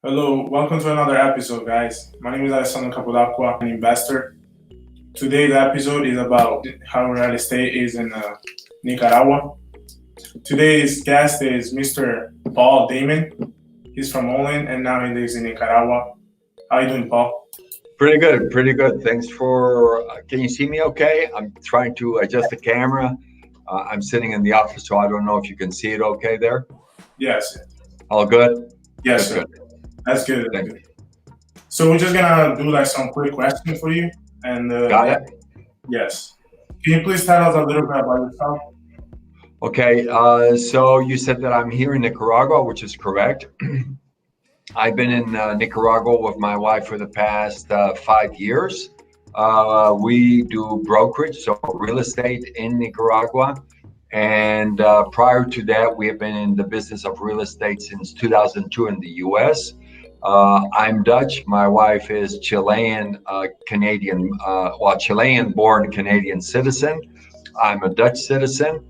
Hello, welcome to another episode, guys. My name is Alessandro Capodacqua, an investor. Today's episode is about how real estate is in Nicaragua. Today's guest is Mr. Paul Daemen. He's from Poland and now he lives in Nicaragua. How are you doing, Paul? Pretty good, pretty good. Thanks for. Can you see me okay? I'm trying to adjust the camera. I'm sitting in the office, so I don't know if you can see it okay there. Yes. All good? Yes, Good, sir. good. That's good. That's Thank good. So we're just gonna do like some quick questions for you, and Got it? yes. Can you please tell us a little bit about yourself? Okay, so you said that I'm here in Nicaragua, which is correct. I've been in Nicaragua with my wife for the past 5 years. We do brokerage, so real estate in Nicaragua. And prior to that, we have been in the business of real estate since 2002 in the US. I'm Dutch. My wife is Chilean, Canadian, Chilean born Canadian citizen. I'm a Dutch citizen.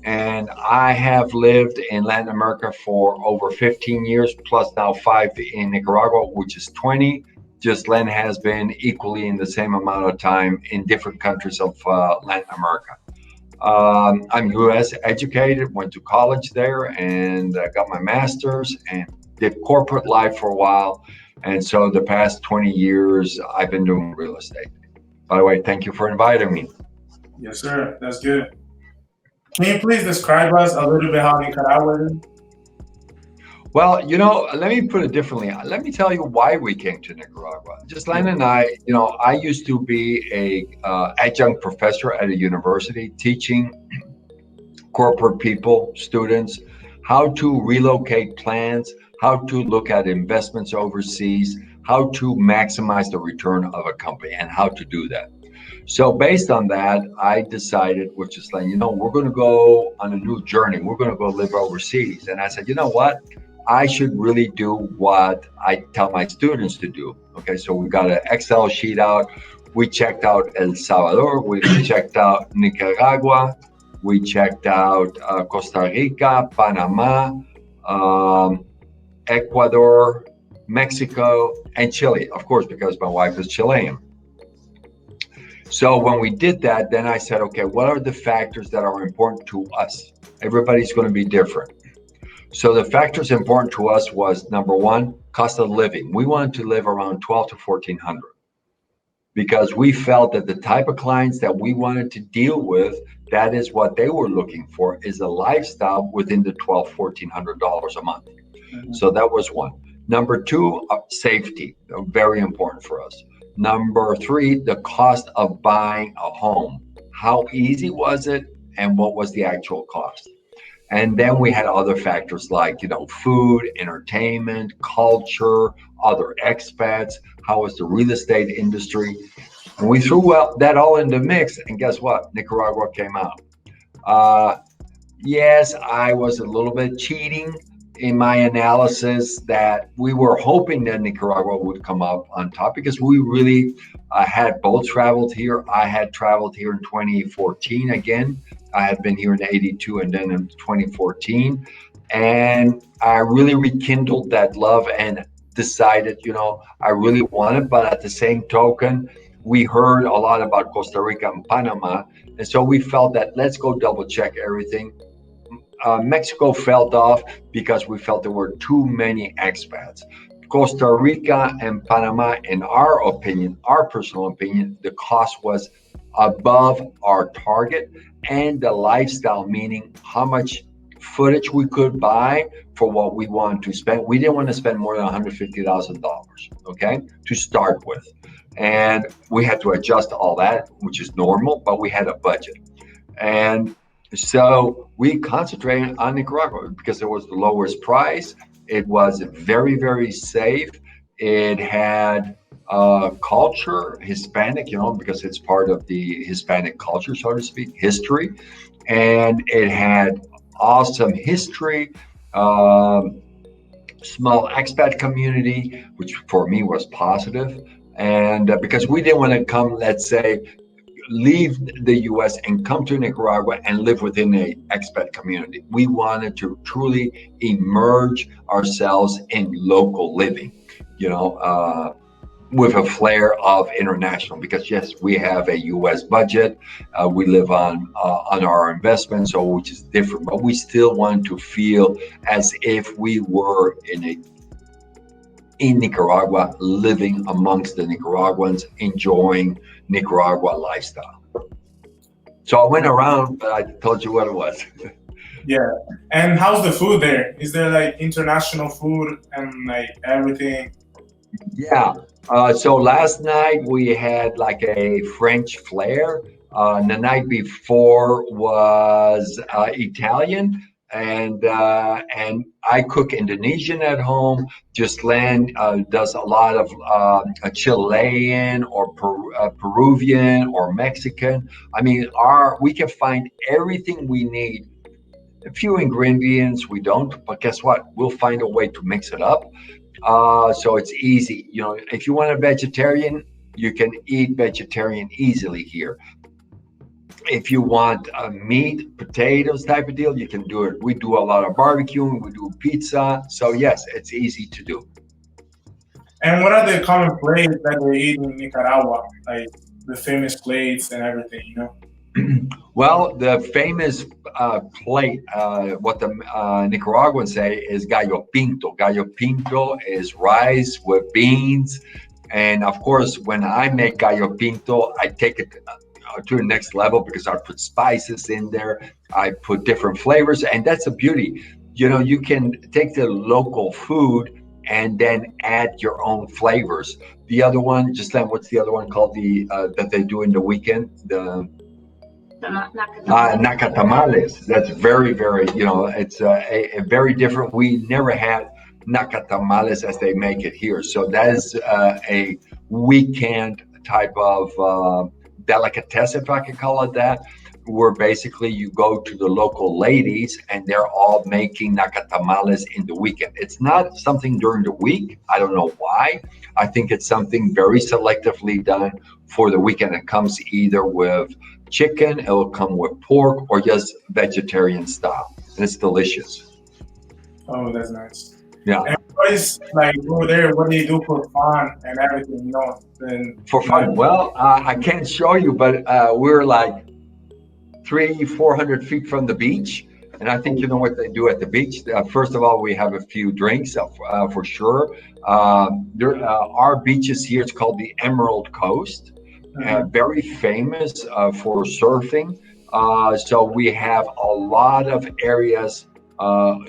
And I have lived in Latin America for over 15 years, plus now 5 in Nicaragua, which is 20. Just Len has been equally in the same amount of time in different countries of Latin America. I'm US educated, went to college there and got my master's and did corporate life for a while. And so the past 20 years, I've been doing real estate. By the way, thank you for inviting me. Yes, sir. That's good. Can you please describe us a little bit how Nicaragua is? Well, let me put it differently. Let me tell you why we came to Nicaragua. Just Len and I, I used to be a adjunct professor at a university teaching corporate people, students, how to relocate plans, how to look at investments overseas, how to maximize the return of a company, and how to do that. So based on that, I decided, which is like, we're going to go on a new journey. We're going to go live overseas. And I said, you know what? I should really do what I tell my students to do. Okay, so we got an Excel sheet out. We checked out El Salvador. We checked out Nicaragua. We checked out Costa Rica, Panama, Ecuador, Mexico, and Chile, of course, because my wife is Chilean. So when we did that, then I said, okay, what are the factors that are important to us? Everybody's going to be different. So the factors important to us was number one, cost of living. We wanted to live around 12 to 1400 because we felt that the type of clients that we wanted to deal with, that is what they were looking for, is a lifestyle within the $1,200 a month. Mm-hmm. So that was one. Number two, safety, very important for us. Number three, the cost of buying a home. How easy was it and what was the actual cost? And then we had other factors like, food, entertainment, culture, other expats, how was the real estate industry? And we threw that all in the mix, and guess what? Nicaragua came out. Yes, I was a little bit cheating in my analysis that we were hoping that Nicaragua would come up on top because we really had both traveled here. I had traveled here in 2014 again. I had been here in 82 and then in 2014. And I really rekindled that love and decided, I really want it. But at the same token, we heard a lot about Costa Rica and Panama. And so we felt that let's go double check everything. Mexico fell off because we felt there were too many expats. Costa Rica and Panama, in our opinion, our personal opinion, the cost was above our target, and the lifestyle, meaning how much footage we could buy for what we wanted to spend. We didn't want to spend more than $150,000, okay, to start with. And we had to adjust all that, which is normal, but we had a budget. And so we concentrated on Nicaragua because it was the lowest price. It was very, very safe. It had culture, Hispanic, because it's part of the Hispanic culture, so to speak, history. And it had awesome history, small expat community, which for me was positive. And because we didn't want to come, let's say, leave the U.S. and come to Nicaragua and live within a expat community. We wanted to truly immerse ourselves in local living, you know, with a flair of international. Because yes, we have a U.S. budget, we live on our investments, so which is different, but we still want to feel as if we were in Nicaragua, living amongst the Nicaraguans, enjoying Nicaragua lifestyle. So I went around, but I told you what it was. Yeah. And how's the food there? Is there like international food and like everything? Yeah. So last night we had like a French flair. The night before was Italian, and I cook Indonesian at home. Gislen does a lot of a Chilean or Peruvian or Mexican. I mean, we can find everything we need. A few ingredients we don't, but guess what? We'll find a way to mix it up. So it's easy. You know, if you want a vegetarian, you can eat vegetarian easily here. If you want meat, potatoes type of deal, you can do it. We do a lot of barbecuing, we do pizza. So yes, it's easy to do. And what are the common plates that they eat in Nicaragua? Like the famous plates and everything, you know? Well, the famous plate, what the Nicaraguans say is gallo pinto. Gallo pinto is rice with beans. And of course, when I make gallo pinto, I take it to the next level because I put spices in there. I put different flavors. And that's the beauty. You know, you can take the local food and then add your own flavors. The other one, just then, what's the other one called that they do in the weekend? The Nacatamales. That's very, very, you know, it's a very different. We never had Nacatamales as they make it here. So that is a weekend type of delicatessen, if I can call it that, where basically you go to the local ladies and they're all making Nacatamales in the weekend. It's not something during the week. I don't know why. I think it's something very selectively done for the weekend. It comes either with chicken, it'll come with pork, or just vegetarian style, and it's delicious. Oh, that's nice. Yeah. And what is like over there? What do you do for fun and everything? You know, and For fun. Well, I can't show you, but we're like 400 feet from the beach, and I think you know what they do at the beach. First of all, we have a few drinks for sure. Our beaches here, it's called the Emerald Coast. Very famous for surfing. So we have a lot of areas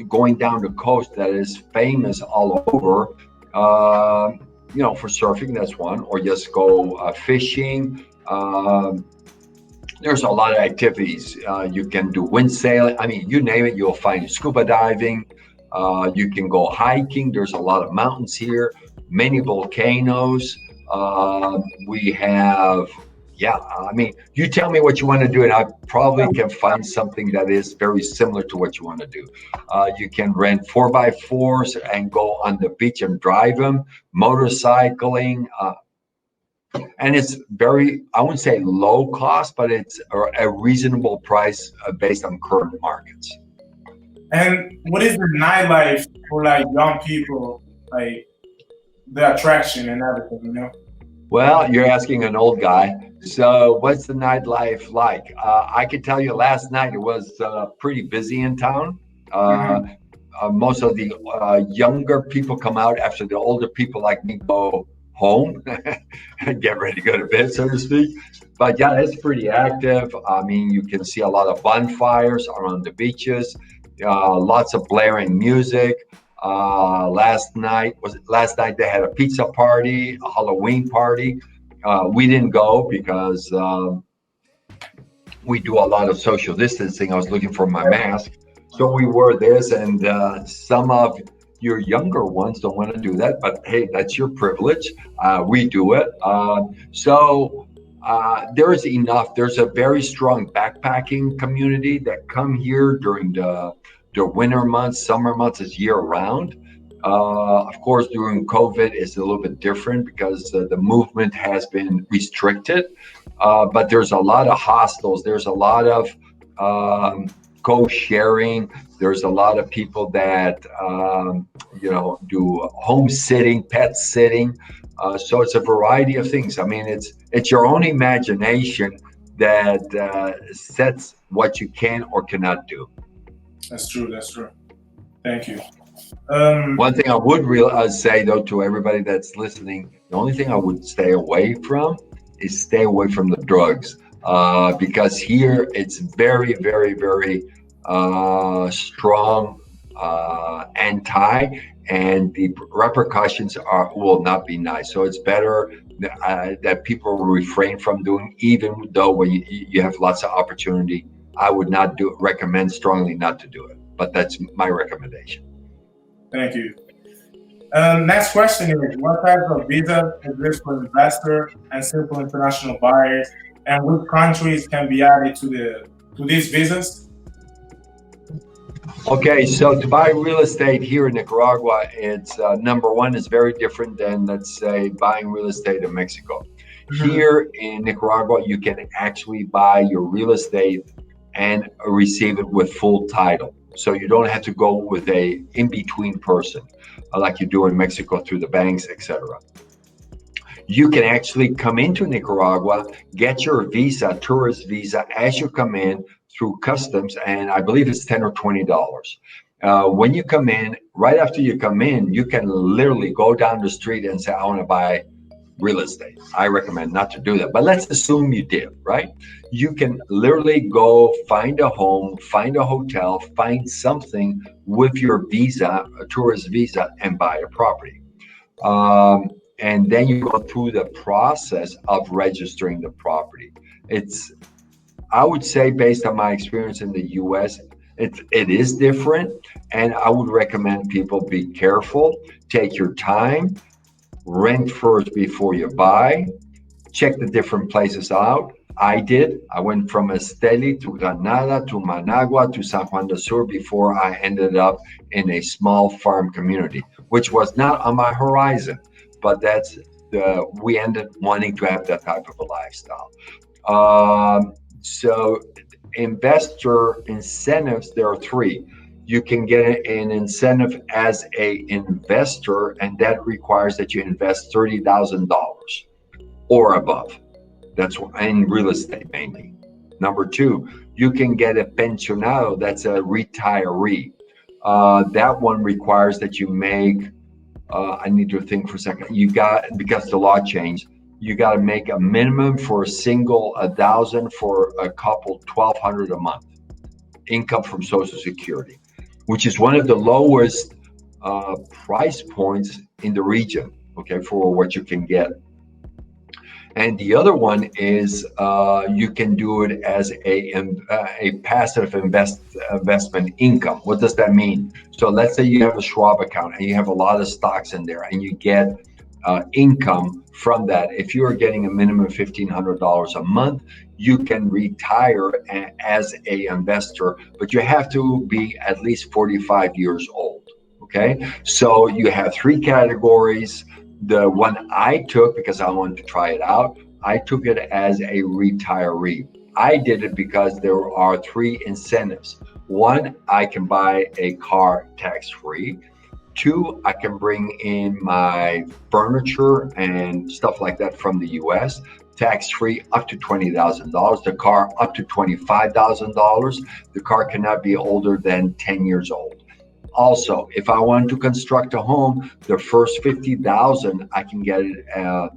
going down the coast that is famous all over. You know, for surfing, that's one, or just go fishing. There's a lot of activities. You can do wind sailing. I mean, you name it, you'll find scuba diving. You can go hiking. There's a lot of mountains here, many volcanoes. We have, yeah, I mean, you tell me what you want to do, and I probably can find something that is very similar to what you want to do. You can rent 4x4s and go on the beach and drive them, motorcycling. And it's very, I wouldn't say low cost, but it's a reasonable price based on current markets. And what is the nightlife for like young people? Like the attraction and everything, you know? Well, you're asking an old guy. So, what's the nightlife like? I could tell you last night it was pretty busy in town. Most of the younger people come out after the older people like me go home and get ready to go to bed, so to speak. But yeah, it's pretty active. I mean, you can see a lot of bonfires around the beaches, lots of blaring music. Last night they had a pizza party, a Halloween party. We didn't go because we do a lot of social distancing. I was looking for my mask, so we wore this, and some of your younger ones don't want to do that, but hey, that's your privilege. We do it. There is enough. There's a very strong backpacking community that come here during the winter months, summer months, is year round. Of course, during COVID, it's a little bit different because the movement has been restricted. But there's a lot of hostels. There's a lot of co-sharing. There's a lot of people that do home sitting, pet sitting. So it's a variety of things. I mean, it's your own imagination that sets what you can or cannot do. That's true. That's true. Thank you. One thing I would say though to everybody that's listening, the only thing I would stay away from is stay away from the drugs, because here it's very, very, very strong anti, and the repercussions will not be nice. So it's better that people refrain from doing, even though when you have lots of opportunity. I would not recommend strongly not to do it, but that's my recommendation. Thank you. Next question is, what type of visa exists for investor and simple international buyers, and which countries can be added to these visas? Okay, so to buy real estate here in Nicaragua, it's number one is very different than, let's say, buying real estate in Mexico. Here in Nicaragua, you can actually buy your real estate and receive it with full title. So you don't have to go with a in-between person like you do in Mexico through the banks, etc. You can actually come into Nicaragua, get your visa, tourist visa, as you come in through customs, and I believe it's $10 or $20. When you come in, right after you come in, you can literally go down the street and say, I want to buy real estate. I recommend not to do that, but let's assume you did, right? You can literally go find a home, find a hotel, find something with your visa, a tourist visa, and buy a property. And then you go through the process of registering the property. I would say, based on my experience in the US, it is different, and I would recommend people be careful, take your time, rent first before you buy, check the different places out. I did. I went from Esteli to Granada to Managua to San Juan de Sur before I ended up in a small farm community, which was not on my horizon, but we ended wanting to have that type of a lifestyle. So investor incentives, there are three. You can get an incentive as an investor, and that requires that you invest $30,000 or above. That's in real estate mainly. Number two, you can get a pensionado, that's a retiree. That one requires that you make, I need to think for a second. Because the law changed, you got to make a minimum for a single 1,000, for a couple 1,200 a month income from Social Security, which is one of the lowest price points in the region, okay, for what you can get. And the other one is you can do it as a passive investment income. What does that mean? So let's say you have a Schwab account and you have a lot of stocks in there, and you get income from that. If you are getting a minimum of $1,500 a month, you can retire as a investor, but you have to be at least 45 years old. Okay, so you have three categories. The one I took, because I wanted to try it out, I took it as a retiree. I did it because there are three incentives. One, I can buy a car tax-free. Two, I can bring in my furniture and stuff like that from the US, tax-free up to $20,000. The car up to $25,000. The car cannot be older than 10 years old. Also, if I want to construct a home, the first $50,000 I can get it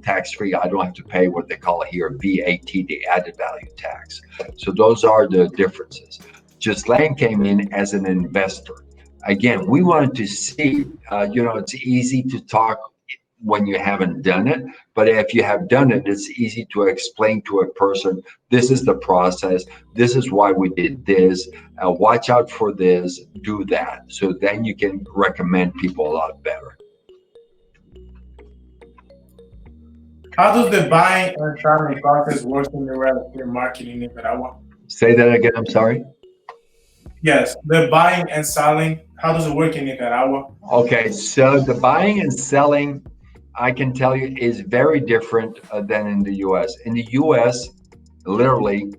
tax-free. I don't have to pay what they call here VAT, the added value tax. So those are the differences. Ghislaine came in as an investor. Again, we wanted to see, it's easy to talk when you haven't done it, but if you have done it, it's easy to explain to a person, this is the process, this is why we did this, watch out for this, do that. So then you can recommend people a lot better. How does the buying and selling process work in the real estate market in Nicaragua? Say that again, I'm sorry. Yes, the buying and selling. How does it work in Nicaragua? Okay, so the buying and selling, I can tell you, is very different than in the US. In the US, literally,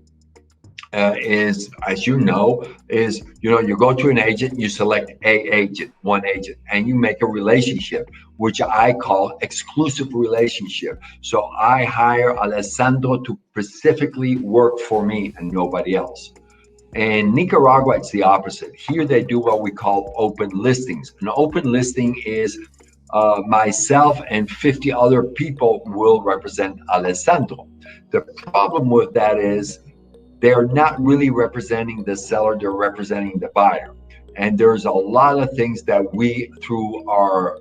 is, as you know, is, you go to an agent, you select one agent, and you make a relationship, which I call exclusive relationship. So I hire Alessandro to specifically work for me and nobody else. In Nicaragua, it's the opposite. Here they do what we call open listings. An open listing is myself and 50 other people will represent Alessandro. The problem with that is they're not really representing the seller, they're representing the buyer. And there's a lot of things that we, through our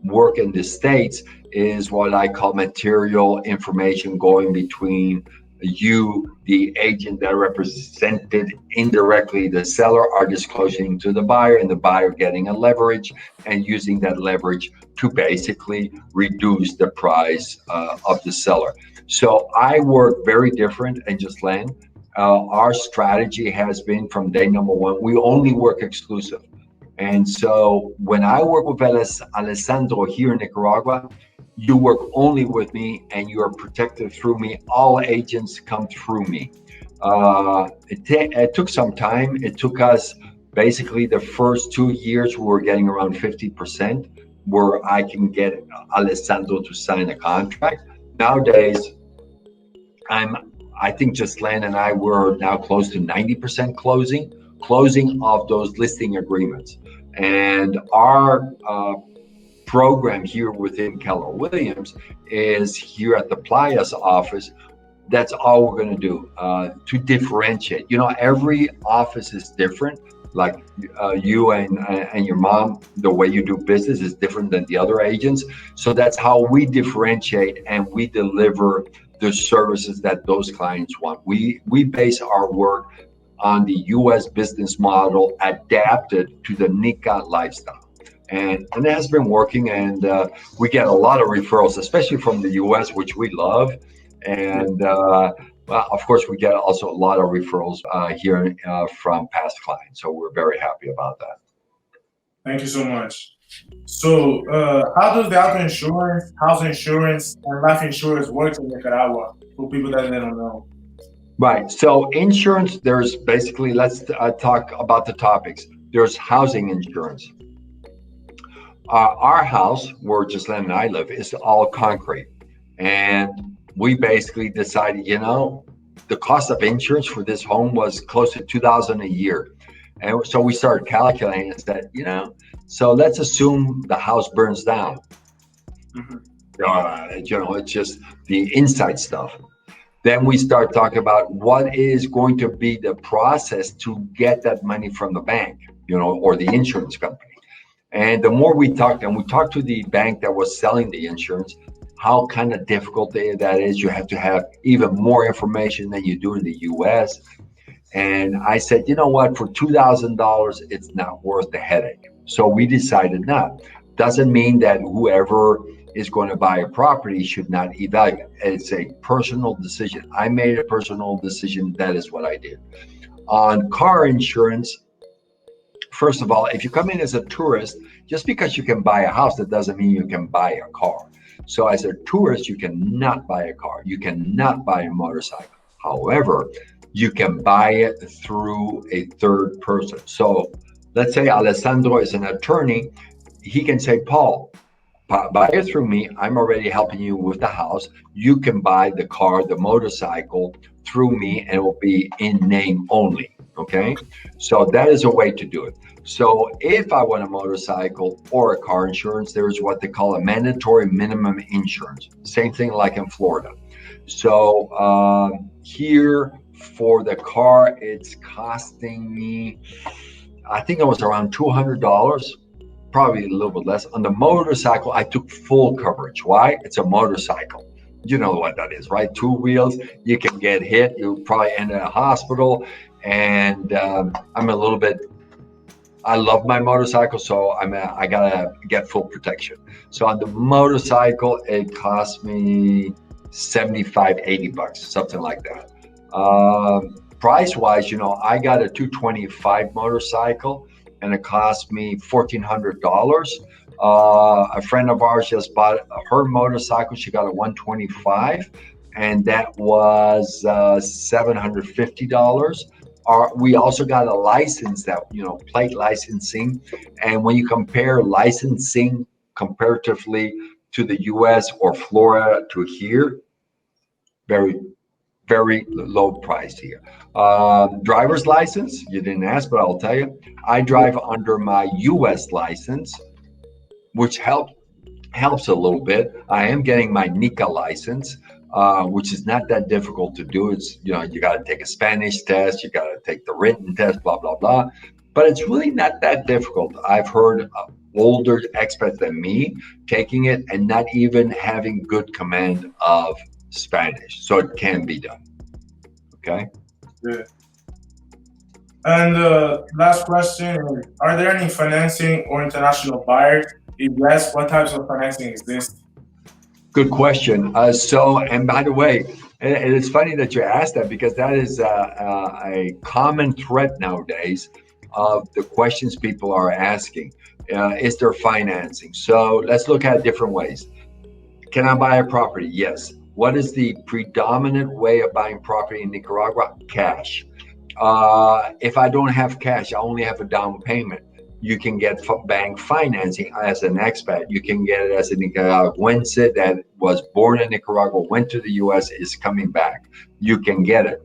work in the States, is what I call material information going between you, the agent that represented indirectly the seller, are disclosing to the buyer, and the buyer getting a leverage and using that leverage to basically reduce the price of the seller. So I work very different and just land. Our strategy has been from day number one, we only work exclusive. And so when I work with Alessandro here in Nicaragua, you work only with me and you are protected through me. All agents come through me. It took some time. It took us basically the first 2 years, we were getting around 50% where I can get Alessandro to sign a contract. Nowadays, I'm I think just Len and I were now close to 90% closing of those listing agreements. And our program here within Keller Williams is here at the Playas office. That's all we're going to do to differentiate. Every office is different. Like you and your mom, the way you do business is different than the other agents. So that's how we differentiate and we deliver the services that those clients want. We base our work on the U.S. business model adapted to the Nica lifestyle. And it has been working, and we get a lot of referrals, especially from the U.S., which we love. And well, of course, we get also a lot of referrals here from past clients. So we're very happy about that. Thank you so much. So, how does the auto insurance, house insurance, and life insurance work in Nicaragua for people that they don't know? Right. So insurance, there's basically, let's talk about the topics. There's housing insurance. Our house, where Ghislaine and I live, is all concrete. And we basically decided, the cost of insurance for this home was close to $2,000 a year. And so we started calculating and said, so let's assume the house burns down. Mm-hmm. It's just the inside stuff. Then we start talking about what is going to be the process to get that money from the bank, or the insurance company. And the more we talked, and we talked to the bank that was selling the insurance, how kind of difficult that is. You have to have even more information than you do in the US. And I said, you know what, for $2,000, it's not worth the headache. So we decided not. Doesn't mean that whoever is going to buy a property should not evaluate. It's a personal decision. I made a personal decision. That is what I did. On car insurance, first of all, if you come in as a tourist, just because you can buy a house, that doesn't mean you can buy a car. So as a tourist, you cannot buy a car. You cannot buy a motorcycle. However, you can buy it through a third person. So let's say Alessandro is an attorney. He can say, Paul, buy it through me. I'm already helping you with the house. You can buy the car, the motorcycle through me, and it will be in name only. Okay. So that is a way to do it. So if I want a motorcycle or a car insurance, there is what they call a mandatory minimum insurance. Same thing like in Florida. So here for the car, it's costing me, I think it was around $200. Probably a little bit less. On the motorcycle, I took full coverage. Why? It's a motorcycle. You know what that is, right? Two wheels, you can get hit. You probably end in a hospital. And I'm a little bit, I love my motorcycle, so I gotta get full protection. So on the motorcycle, it cost me $75, $80, something like that. price wise, I got a 225 motorcycle and it cost me $1,400. A friend of ours just bought her motorcycle. She got a 125 and that was $750. We also got a license that, plate licensing. And when you compare licensing comparatively to the US or Florida to here, very, very low price here. Driver's license, you didn't ask, but I'll tell you, I drive under my US license, which helps a little bit. I am getting my Nica license, which is not that difficult to do. It's, you got to take a Spanish test, you got to take the written test, blah, blah, blah. But it's really not that difficult. I've heard older expats than me taking it and not even having good command of Spanish. So it can be done. Okay. Good. And last question, are there any financing or international buyers? If yes, what types of financing exist? Good question. And by the way, and it's funny that you asked that because that is a common thread nowadays of the questions people are asking. Is there financing? So let's look at different ways. Can I buy a property? Yes. What is the predominant way of buying property in Nicaragua? Cash. If I don't have cash, I only have a down payment. You can get bank financing as an expat. You can get it as a Nicaraguense that was born in Nicaragua, went to the US, is coming back. You can get it.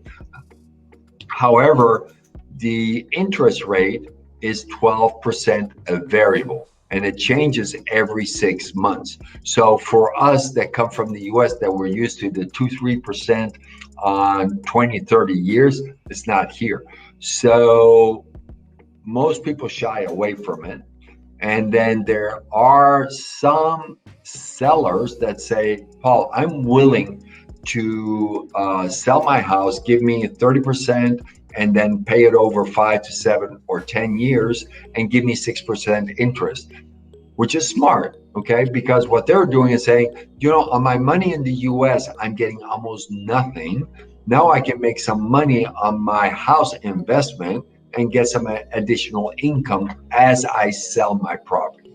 However, the interest rate is 12% a variable, and it changes every 6 months. So for us that come from the US that we're used to the 2-3% on 20, 30 years, it's not here. So most people shy away from it. And then there are some sellers that say, Paul, I'm willing to sell my house, give me 30%, and then pay it over 5 to 7 or 10 years and give me 6% interest, which is smart, okay? Because what they're doing is saying, on my money in the US, I'm getting almost nothing. Now I can make some money on my house investment and get some additional income as I sell my property.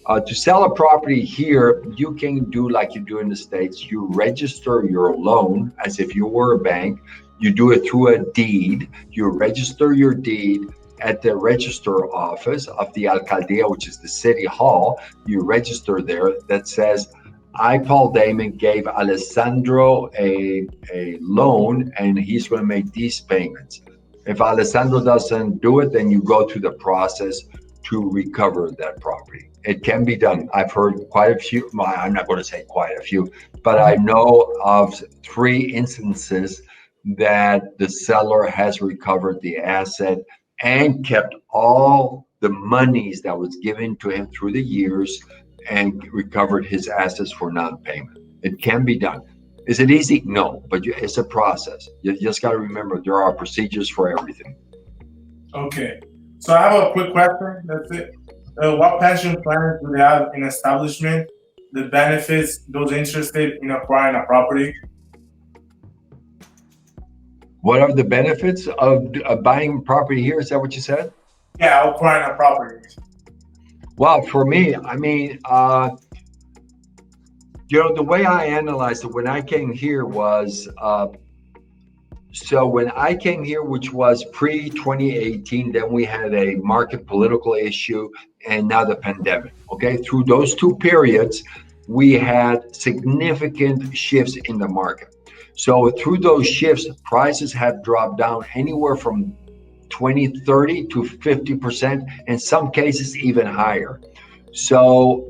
To sell a property here, you can do like you do in the States. You register your loan as if you were a bank. You do it through a deed. You register your deed at the register office of the alcaldía, which is the city hall. You register there that says, I, Paul Daemen, gave Alessandro a loan and he's going to make these payments. If Alessandro doesn't do it, then you go through the process to recover that property. It can be done. I've heard quite a few, I'm not going to say quite a few, but I know of 3 instances that the seller has recovered the asset and kept all the monies that was given to him through the years and recovered his assets for non-payment. It can be done. Is it easy? No, but it's a process. You just got to remember there are procedures for everything. Okay. So I have a quick question. That's it. What pension plans do they have in establishment? The benefits those interested in acquiring a property? What are the benefits of buying property here? Is that what you said? Yeah, acquiring a property. Well, for me, I mean, the way I analyzed it when I came here was, so when I came here, which was pre-2018, then we had a market political issue and now the pandemic, okay? Through those 2 periods, we had significant shifts in the market. So through those shifts, prices have dropped down anywhere from 20, 30 to 50%, in some cases even higher. So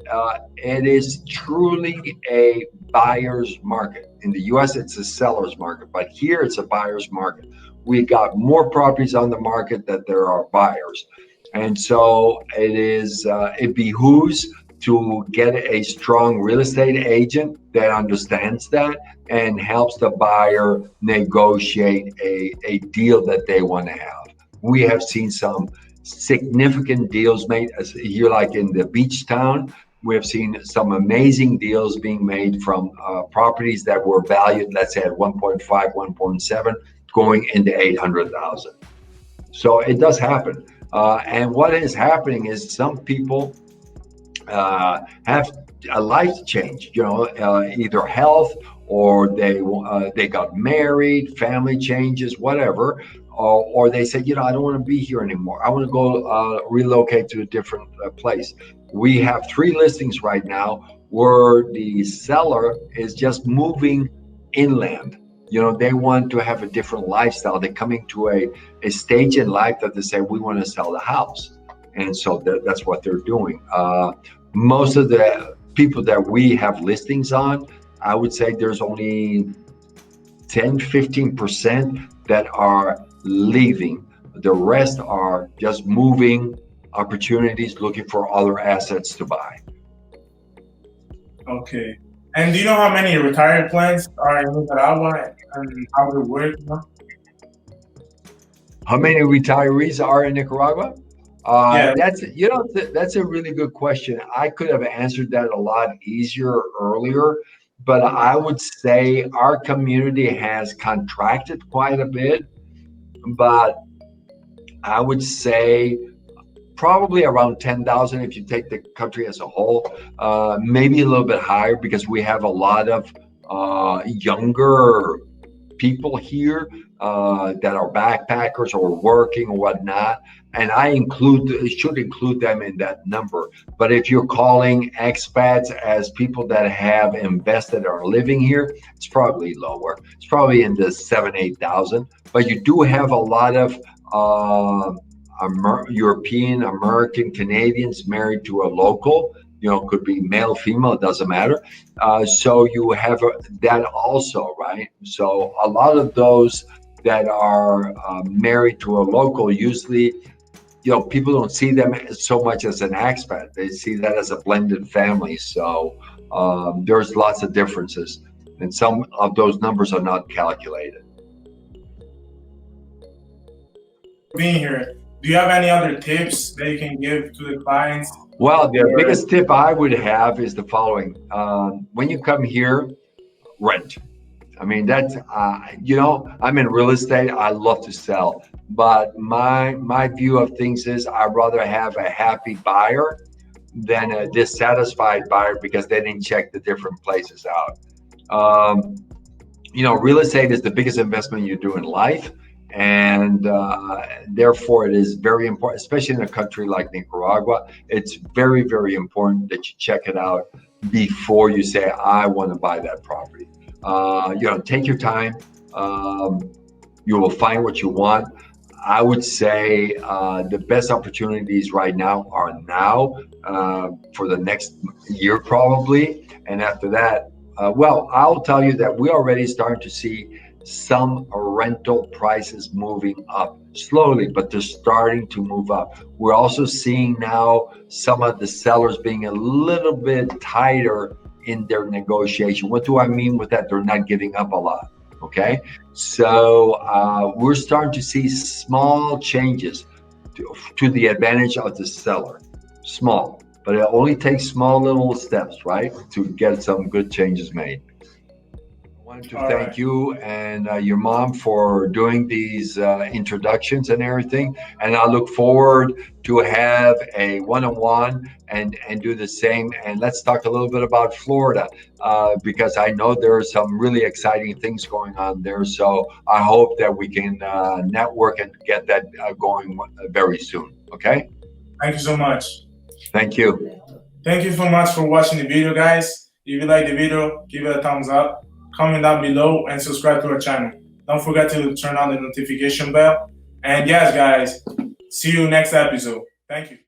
it is truly a buyer's market. In the US, it's a seller's market, but here it's a buyer's market. We got more properties on the market than there are buyers. And so it behooves to get a strong real estate agent that understands that and helps the buyer negotiate a deal that they want to have. We have seen some significant deals made here, like in the beach town. We have seen some amazing deals being made from properties that were valued, let's say at 1.5, 1.7, going into 800,000. So it does happen. And what is happening is some people have a life change, either health or they got married, family changes, whatever, or they said, I don't want to be here anymore. I want to go relocate to a different place. We have 3 listings right now where the seller is just moving inland. They want to have a different lifestyle. They're coming to a stage in life that they say, we want to sell the house. And so that's what they're doing. Most of the people that we have listings on, I would say there's only 10-15% that are leaving. The rest are just moving opportunities, looking for other assets to buy. Okay. And do you know how many retired plans are in Nicaragua and how they work? How many retirees are in Nicaragua? Yeah. That's a really good question. I could have answered that a lot easier earlier, but I would say our community has contracted quite a bit, but I would say probably around 10,000 if you take the country as a whole, maybe a little bit higher because we have a lot of younger people here that are backpackers or working or whatnot, and I should include them in that number. But if you're calling expats as people that have invested or are living here, it's probably lower. It's probably in the 7,000-8,000. But you do have a lot of European, American, Canadians married to a local. Could be male, female, it doesn't matter. So you have that also, right? So a lot of those that are married to a local, usually, people don't see them so much as an expat. They see that as a blended family. So there's lots of differences, and some of those numbers are not calculated. Being here, do you have any other tips that you can give to the clients? Well, the biggest tip I would have is the following. When you come here, rent. I mean, that's, I'm in real estate. I love to sell. But my view of things is I'd rather have a happy buyer than a dissatisfied buyer because they didn't check the different places out. Real estate is the biggest investment you do in life. And therefore, it is very important, especially in a country like Nicaragua. It's very, very important that you check it out before you say, I want to buy that property. Take your time. You will find what you want. I would say the best opportunities right now are now for the next year, probably. And after that, I'll tell you that we're already starting to see some rental prices moving up slowly, but they're starting to move up. We're also seeing now some of the sellers being a little bit tighter in their negotiation. What do I mean with that? They're not giving up a lot. Okay, so we're starting to see small changes to the advantage of the seller. Small, but it only takes small little steps, right, to get some good changes made. I wanted to thank you and your mom for doing these introductions and everything. And I look forward to have a one-on-one and do the same. And let's talk a little bit about Florida because I know there are some really exciting things going on there. So I hope that we can network and get that going very soon. Okay? Thank you so much. Thank you. Thank you so much for watching the video, guys. If you like the video, give it a thumbs up. Comment down below and subscribe to our channel. Don't forget to turn on the notification bell. And yes, guys, see you next episode. Thank you.